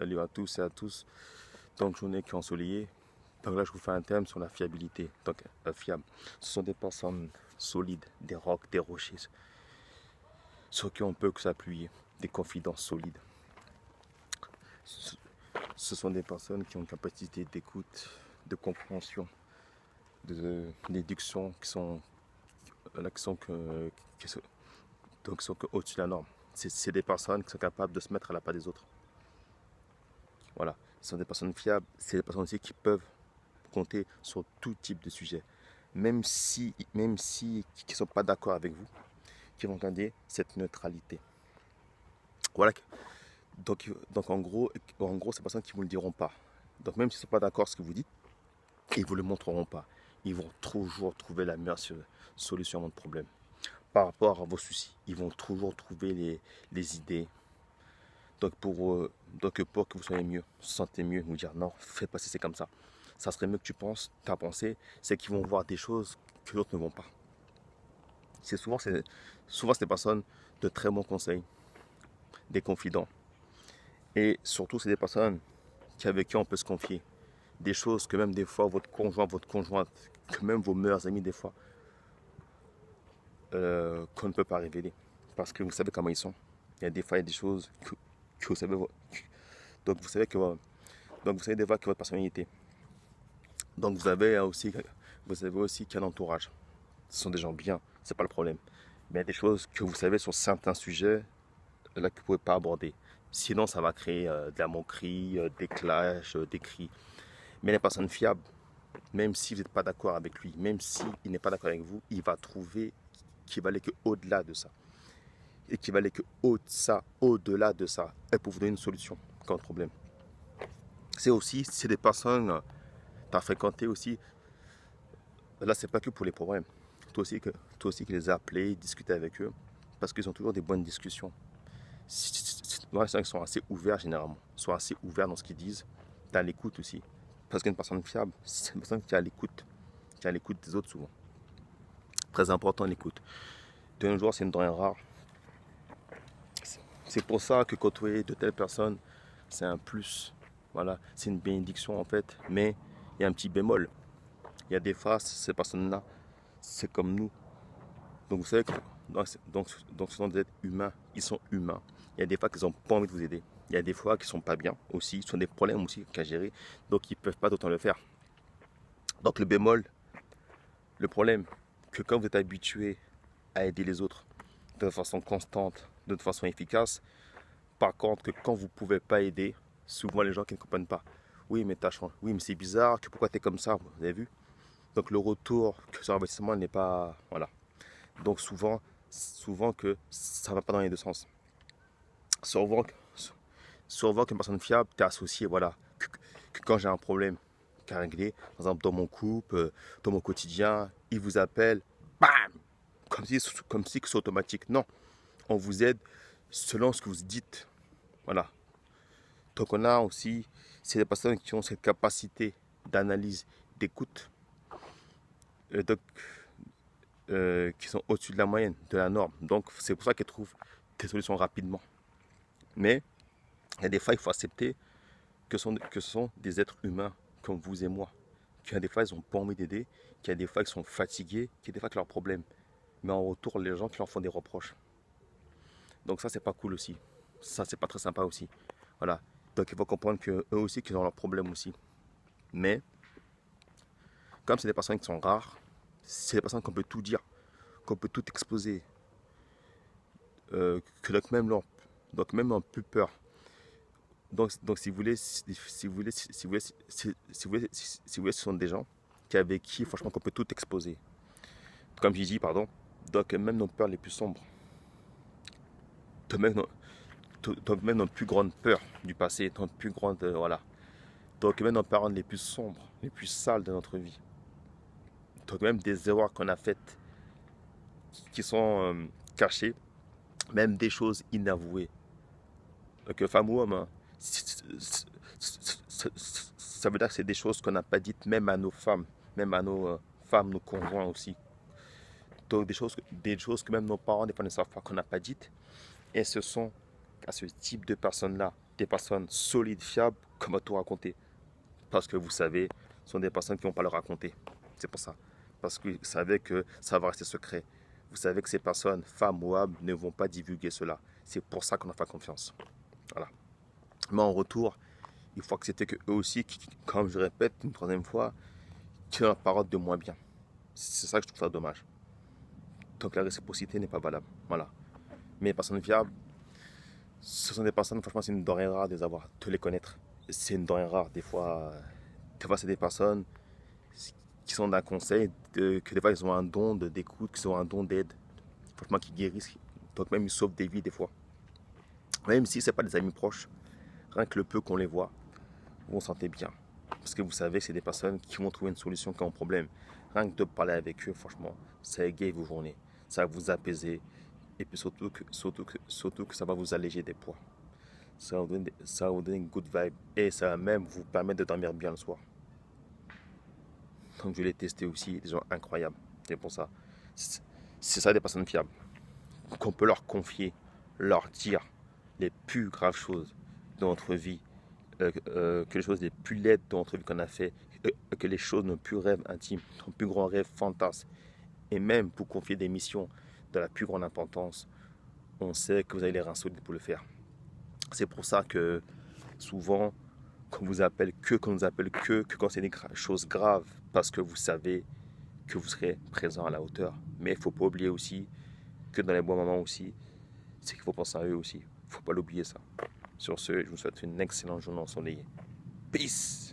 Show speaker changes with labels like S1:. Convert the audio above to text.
S1: Salut à tous et à tous. Donc, journée qui est ensoleillée. Donc là, je vous fais un thème sur la fiabilité. Donc, fiable. Ce sont des personnes solides, des rocs, des rochers, sur qui on peut s'appuyer, des confidences solides. Ce sont des personnes qui ont une capacité d'écoute, de compréhension, de déduction qui sont, là, qui sont au-dessus de la norme. C'est des personnes qui sont capables de se mettre à la part des autres. Voilà, ce sont des personnes fiables, c'est des personnes aussi qui peuvent compter sur tout type de sujet. Même si qui ne sont pas d'accord avec vous, qui vont garder cette neutralité. Voilà. Donc en gros, ces personnes qui ne vous le diront pas. Donc même s'ils ne sont pas d'accord avec ce que vous dites, ils ne vous le montreront pas. Ils vont toujours trouver la meilleure solution à votre problème. Par rapport à vos soucis, ils vont toujours trouver les idées. Donc pour que vous soyez mieux, vous sentez mieux, vous dire non, fais pas si c'est comme ça. Ça serait mieux que tu penses, ta pensée, c'est qu'ils vont voir des choses que d'autres ne vont pas. Souvent des personnes de très bons conseils, des confidents. Et surtout, c'est des personnes avec qui on peut se confier. Des choses que même des fois, votre conjoint, votre conjointe, que même vos meilleurs amis, des fois, qu'on ne peut pas révéler. Parce que vous savez comment ils sont. Il y a des fois, il y a des choses que vous savez. Donc, vous savez des fois que votre personnalité. Donc, vous avez aussi qu'un entourage. Ce sont des gens bien, c'est pas le problème. Mais il y a des choses que vous savez sur certains sujets là que vous ne pouvez pas aborder. Sinon, ça va créer de la moquerie, des clashs, des cris. Mais les personnes fiables, même si vous n'êtes pas d'accord avec lui, même s'il n'est pas d'accord avec vous, il va trouver qu'il va aller que au-delà de ça. Et qu'il va aller que au-delà de ça. Et pour vous donner une solution quand problème. C'est des personnes tu as fréquenté aussi. Là, c'est pas que pour les problèmes. Toi aussi qui les as appelés, discuter avec eux. Parce qu'ils ont toujours des bonnes discussions. Ils sont assez ouverts généralement. Ils sont assez ouverts dans ce qu'ils disent. Tu as l'écoute aussi. Parce qu'une personne fiable, c'est une personne qui a l'écoute. Qui a l'écoute des autres souvent. Très important l'écoute. De nos jours, c'est une denrée rare. C'est pour ça que côtoyer de telles personnes, c'est un plus. Voilà, c'est une bénédiction en fait. Mais il y a un petit bémol. Il y a des fois, ces personnes-là, c'est comme nous. Donc vous savez que ce sont des êtres humains. Ils sont humains. Il y a des fois qu'ils n'ont pas envie de vous aider. Il y a des fois qu'ils ne sont pas bien aussi. Ils ont des problèmes aussi qu'à gérer. Donc ils ne peuvent pas d'autant le faire. Donc le bémol, le problème, que quand vous êtes habitué à aider les autres de façon constante, de façon efficace, par contre que quand vous ne pouvez pas aider, souvent les gens qui ne comprennent pas. Oui mais t'as changé. Oui mais c'est bizarre, que pourquoi tu es comme ça, vous avez vu? Donc le retour sur investissement n'est pas... Voilà. Donc souvent que ça ne va pas dans les deux sens. Souvent qu'une personne fiable, tu es associé, voilà. Que quand j'ai un problème qu'à régler, par exemple dans mon couple, dans mon quotidien, il vous appelle, bam, comme si c'est automatique. Non, on vous aide selon ce que vous dites. Voilà. Donc on a aussi, c'est des personnes qui ont cette capacité d'analyse, d'écoute, donc, qui sont au-dessus de la moyenne, de la norme. Donc c'est pour ça qu'ils trouvent des solutions rapidement. Mais il y a des fois, il faut accepter que ce sont des êtres humains comme vous et moi. Qu'il y a des fois, ils n'ont pas envie d'aider, qu'il y a des fois, ils sont fatigués, qu'il y a des fois, qu'ils ont leurs problèmes. Mais en retour, les gens qui leur font des reproches. Donc ça, c'est pas cool aussi. Ça, c'est pas très sympa aussi. Voilà. Donc il faut comprendre qu'eux aussi, qu'ils ont leurs problèmes aussi. Mais, comme c'est des personnes qui sont rares, c'est des personnes qu'on peut tout dire, qu'on peut tout exposer, que donc même ont plus peur. Donc si vous voulez, ce sont des gens avec qui, franchement, qu'on peut tout exposer. Comme j'ai dit, pardon. Donc même nos peurs les plus sombres, donc même nos plus grandes peurs du passé, nos plus grandes, voilà. Donc même nos peurs les plus sombres, les plus sales de notre vie. Donc même des erreurs qu'on a faites, qui sont cachées, même des choses inavouées. Donc femme ou homme, hein, ça veut dire que c'est des choses qu'on n'a pas dites même à nos femmes, nos conjoints aussi. Donc des choses que même nos parents des fois ne savent pas qu'on n'a pas dites. Et ce sont à ce type de personnes-là des personnes solides, fiables, qu'on va tout raconter. Parce que vous savez, ce sont des personnes qui ne vont pas le raconter. C'est pour ça. Parce que vous savez que ça va rester secret. Vous savez que ces personnes, femmes ou hommes, ne vont pas divulguer cela. C'est pour ça qu'on a fait confiance. Voilà. Mais en retour, il faut accepter que eux aussi, comme je répète une troisième fois, qui ont la parole de moins bien. C'est ça que je trouve ça dommage. Donc la réciprocité n'est pas valable. Voilà. Mais les personnes fiables, ce sont des personnes, franchement, c'est une denrée rare de les avoir, de les connaître. C'est une denrée rare. Des fois c'est des personnes qui sont d'un conseil, que des fois ils ont un don d'écoute, qui ont un don d'aide, franchement, qui guérissent. Donc même ils sauvent des vies des fois. Même si ce n'est pas des amis proches, rien que le peu qu'on les voit, vous vous sentez bien. Parce que vous savez que c'est des personnes qui vont trouver une solution quand on a un problème. Rien que de parler avec eux, franchement, ça égaye vos journées. Ça va vous apaiser. Et puis surtout que ça va vous alléger des poids. Ça va vous donner une good vibe. Et ça va même vous permettre de dormir bien le soir. Donc je l'ai testé aussi, des gens incroyables. C'est pour ça. C'est ça des personnes fiables. Qu'on peut leur confier, leur dire les plus graves choses de notre vie, que les choses les plus laides de notre vie qu'on a fait, que les choses, nos plus rêves intimes, nos plus grands rêves fantasmes, et même pour confier des missions de la plus grande importance, on sait que vous avez les reins solides pour le faire. C'est pour ça que souvent, qu'on nous appelle que quand c'est des choses graves, parce que vous savez que vous serez présent à la hauteur. Mais il ne faut pas oublier aussi que dans les bons moments aussi, c'est qu'il faut penser à eux aussi. Il ne faut pas l'oublier ça. Sur ce, je vous souhaite une excellente journée ensoleillée. Peace!